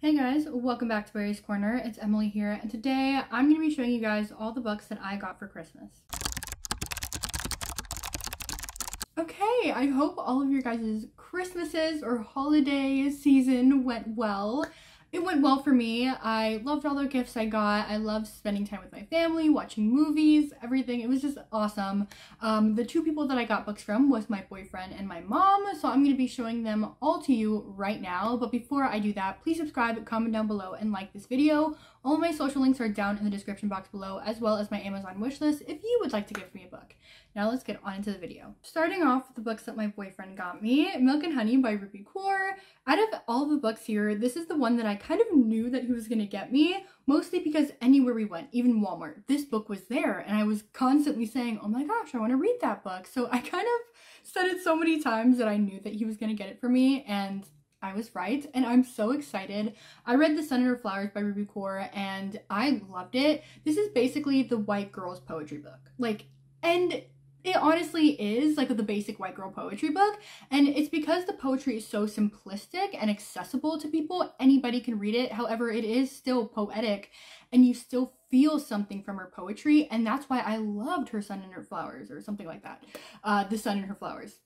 Hey guys, welcome back to Berry's Corner. It's Emily here, and today I'm going to be showing you guys all the books that I got for Christmas. Okay, I hope all of your guys' Christmases or holiday season went well. It went well for me. I loved all the gifts I got. I loved spending time with my family, watching movies, everything. It was just awesome. The two people that I got books from was my boyfriend and my mom, so I'm going to be showing them all to you right now. But before I do that, please subscribe, comment down below, and like this video. All of my social links are down in the description box below, as well as my Amazon wishlist if you would like to give me a book. Now let's get on into the video. Starting off with the books that my boyfriend got me, Milk and Honey by Ruby Kaur. Out of all the books here, this is the one that I kind of knew that he was gonna get me, mostly because anywhere we went, even Walmart, this book was there, and I was constantly saying, oh my gosh, I want to read that book. So I kind of said it so many times that I knew that he was gonna get it for me, and I was right, and I'm so excited. I read The Sun and Her Flowers by Ruby Kaur, and I loved it. This is basically the white girl's poetry book. And it honestly is like the basic white girl poetry book, and it's because the poetry is so simplistic and accessible to people. Anybody can read it. However, it is still poetic, and you still feel something from her poetry, and that's why I loved Her Sun and Her Flowers, or something like that. The Sun and Her Flowers.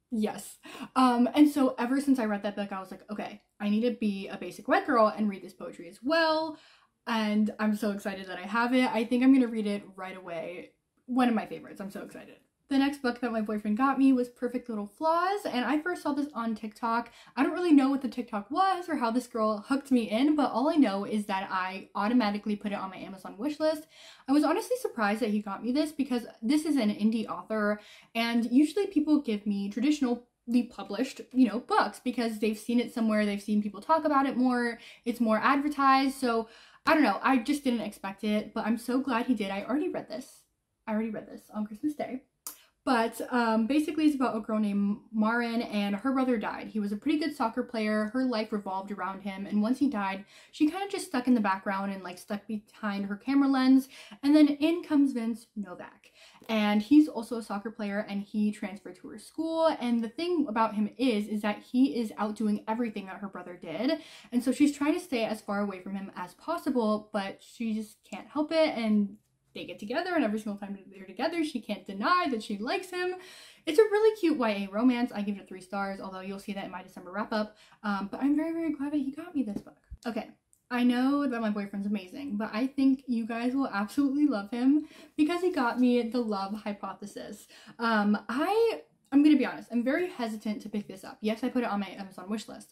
Yes. And so ever since I read that book, I was like, okay, I need to be a basic white girl and read this poetry as well. And I'm so excited that I have it. I think I'm going to read it right away. One of my favorites. I'm so excited. The next book that my boyfriend got me was Perfect Little Flaws, and I first saw this on TikTok. I don't really know what the TikTok was or how this girl hooked me in, but all I know is that I automatically put it on my Amazon wishlist. I was honestly surprised that he got me this because this is an indie author, and usually people give me traditionally published, books because they've seen it somewhere, they've seen people talk about it more, it's more advertised, so I don't know, I just didn't expect it, but I'm so glad he did. I already read this on Christmas Day. But basically it's about a girl named Marin, and her brother died. He was a pretty good soccer player. Her life revolved around him, and once he died, she kind of just stuck in the background and stuck behind her camera lens. And then in comes Vince Novak, and he's also a soccer player, and he transferred to her school. And the thing about him is that he is outdoing everything that her brother did, and so she's trying to stay as far away from him as possible, but she just can't help it. And they get together, and every single time they're together, she can't deny that she likes him. It's a really cute YA romance. I give it 3 stars, although you'll see that in my December wrap-up. But I'm very, very glad that he got me this book. Okay, I know that my boyfriend's amazing, but I think you guys will absolutely love him because he got me The Love Hypothesis. I'm gonna be honest, I'm very hesitant to pick this up. Yes, I put it on my Amazon wishlist,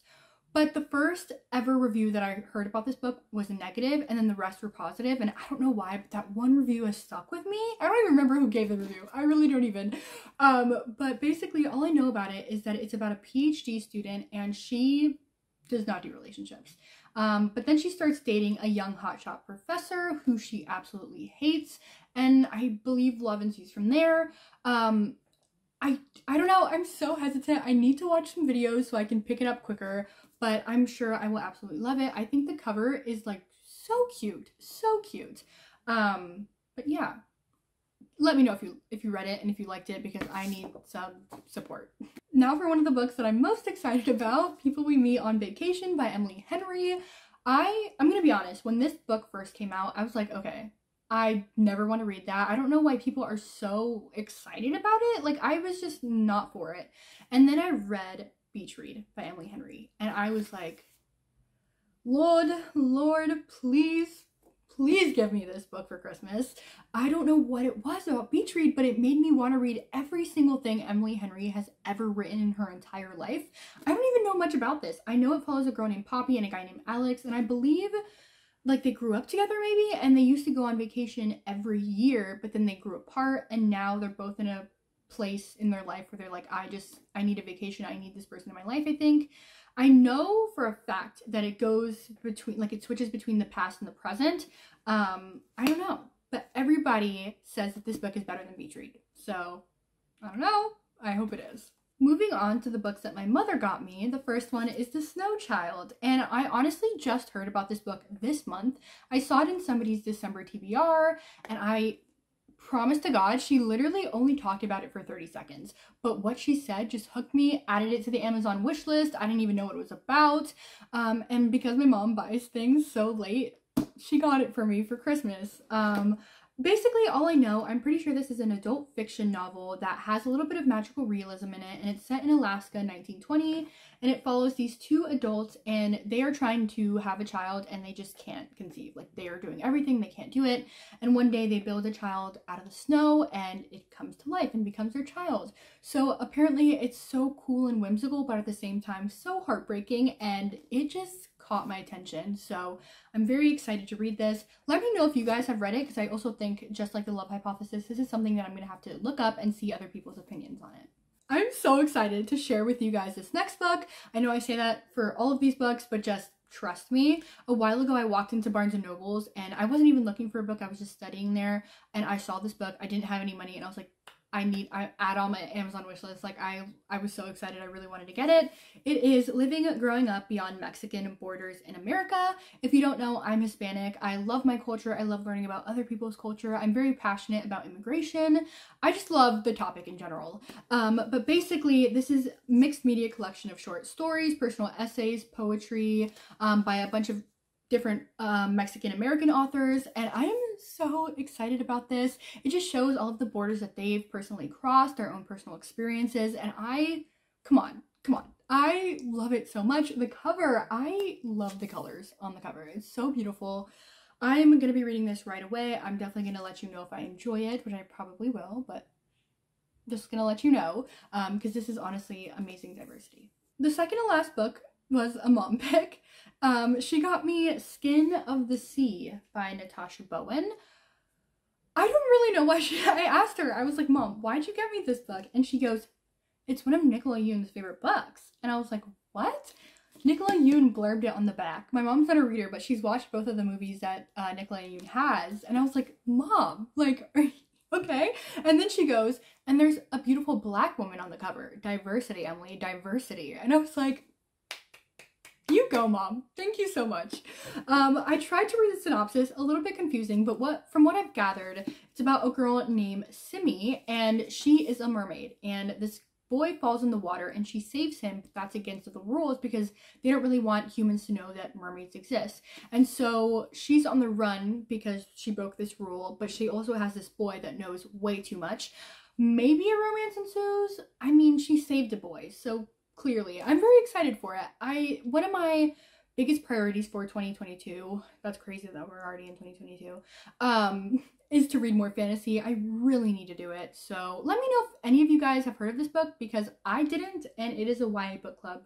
but the first ever review that I heard about this book was negative, and then the rest were positive, and I don't know why, but that one review has stuck with me. I don't even remember who gave the review. I really don't even. But basically, all I know about it is that it's about a PhD student, and she does not do relationships. But then she starts dating a young hotshot professor who she absolutely hates, and I believe love ensues from there. I don't know, I'm so hesitant. I need to watch some videos so I can pick it up quicker, but I'm sure I will absolutely love it. I think the cover is so cute, so cute. But yeah, let me know if you read it and if you liked it, because I need some support. Now for one of the books that I'm most excited about, People We Meet on Vacation by Emily Henry. I'm gonna be honest, when this book first came out, I was like, okay, I never want to read that. I don't know why people are so excited about it. I was just not for it. And then I read Beach Read by Emily Henry, and I was like, Lord, please give me this book for Christmas. I don't know what it was about Beach Read, but it made me want to read every single thing Emily Henry has ever written in her entire life. I don't even know much about this. I know it follows a girl named Poppy and a guy named Alex, and I believe they grew up together maybe, and they used to go on vacation every year, but then they grew apart, and now they're both in a place in their life where they're like, I need a vacation, I need this person in my life, I think. I know for a fact that it goes between, it switches between the past and the present. I don't know, but everybody says that this book is better than Beach Read, so I don't know, I hope it is. Moving on to the books that my mother got me, the first one is The Snow Child, and I honestly just heard about this book this month. I saw it in somebody's December TBR, and I promise to God, she literally only talked about it for 30 seconds. But what she said just hooked me, added it to the Amazon wish list. I didn't even know what it was about. And because my mom buys things so late, she got it for me for Christmas. Basically, all I know, I'm pretty sure this is an adult fiction novel that has a little bit of magical realism in it, and it's set in Alaska in 1920, and it follows these two adults, and they are trying to have a child, and they just can't conceive. Like, they are doing everything, they can't do it, and one day they build a child out of the snow, and it comes to life and becomes their child. So apparently, it's so cool and whimsical, but at the same time, so heartbreaking, and it just caught my attention. So I'm very excited to read this. Let me know if you guys have read it, because I also think, just like The Love Hypothesis, this is something that I'm gonna have to look up and see other people's opinions on it. I'm so excited to share with you guys this next book. I know I say that for all of these books, but just trust me. A while ago, I walked into Barnes & Noble's and I wasn't even looking for a book. I was just studying there, and I saw this book. I didn't have any money, and I was like, I add on my Amazon wish list. Like, I was so excited. I really wanted to get it. It is Living Growing Up Beyond Mexican Borders in America. If you don't know, I'm Hispanic. I love my culture. I love learning about other people's culture. I'm very passionate about immigration. I just love the topic in general. But basically, this is mixed media collection of short stories, personal essays, poetry, by a bunch of different Mexican American authors, and I am so excited about this. It just shows all of the borders that they've personally crossed, their own personal experiences, and come on, I love it so much. The cover, I love the colors on the cover. It's so beautiful. I'm gonna be reading this right away. I'm definitely gonna let you know if I enjoy it, which I probably will, but just gonna let you know, because this is honestly amazing diversity. The second to last book was a mom pick. She got me Skin of the Sea by Natasha Bowen. I don't really know why I asked her, I was like, Mom, why'd you get me this book? And she goes, it's one of Nicola Yoon's favorite books. And I was like, what? Nicola Yoon blurbed it on the back. My mom's not a reader, but she's watched both of the movies that Nicola Yoon has. And I was like, Mom, like, are you okay? And then she goes, and there's a beautiful Black woman on the cover. Diversity, Emily, diversity. And I was like, you go, Mom. Thank you so much. I tried to read the synopsis, a little bit confusing, but from what I've gathered, it's about a girl named Simi, and she is a mermaid, and this boy falls in the water and she saves him, but that's against the rules because they don't really want humans to know that mermaids exist. And so she's on the run because she broke this rule, but she also has this boy that knows way too much. Maybe a romance ensues. I mean, she saved a boy, so clearly I'm very excited for it. One of my biggest priorities for 2022, that's crazy that we're already in 2022, is to read more fantasy. I really need to do it. So let me know if any of you guys have heard of this book, because I didn't, and it is a YA book club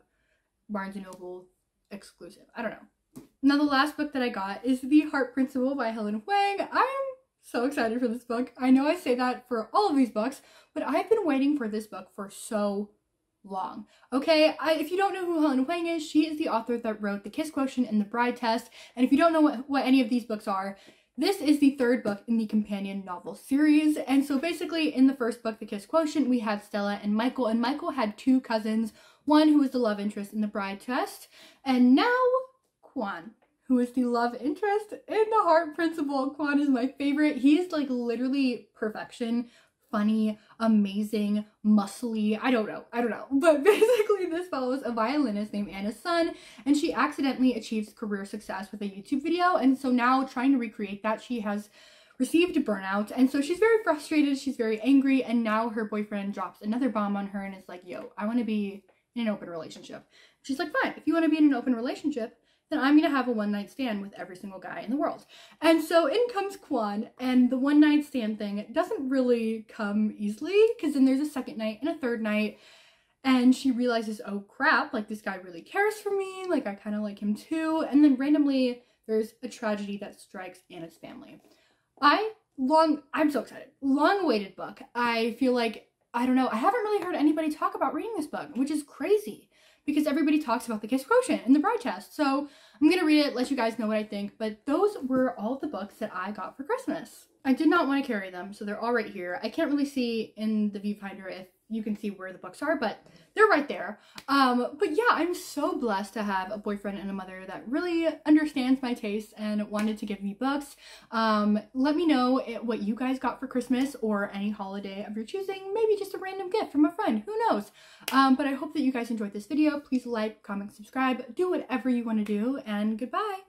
Barnes & Noble exclusive. I don't know. Now the last book that I got is The Heart Principle by Helen Hoang. I'm so excited for this book. I know I say that for all of these books, but I've been waiting for this book for so long. Okay, if you don't know who Helen Hoang is, she is the author that wrote The Kiss Quotient and The Bride Test. And if you don't know what any of these books are, this is the third book in the companion novel series. And so basically in the first book, The Kiss Quotient, we had Stella and Michael had two cousins, one who was the love interest in The Bride Test, and now Kwan, who is the love interest in The Heart Principle. Kwan is my favorite. He is like literally perfection. Funny, amazing, muscly, I don't know, but basically this follows a violinist named Anna's son, and she accidentally achieves career success with a YouTube video, and so now trying to recreate that, she has received burnout, and so she's very frustrated, she's very angry, and now her boyfriend drops another bomb on her and is like, yo, I want to be in an open relationship. She's like, fine, if you want to be in an open relationship, then I'm going to have a one-night stand with every single guy in the world. And so in comes Kwan, and the one-night stand thing doesn't really come easily, because then there's a second night and a third night, and she realizes, oh crap, like this guy really cares for me, like I kind of like him too, and then randomly there's a tragedy that strikes Anna's family. I'm so excited. Long-awaited book. I feel like, I don't know, I haven't really heard anybody talk about reading this book, which is crazy, because everybody talks about The Kiss Quotient and The Bride Test. So I'm gonna read it, let you guys know what I think, but those were all the books that I got for Christmas. I did not want to carry them, so they're all right here. I can't really see in the viewfinder if you can see where the books are, but they're right there. But yeah, I'm so blessed to have a boyfriend and a mother that really understands my taste and wanted to give me books. Let me know what you guys got for Christmas or any holiday of your choosing, maybe just a random gift from a friend, who knows. But I hope that you guys enjoyed this video. Please like, comment, subscribe, do whatever you want to do, and goodbye.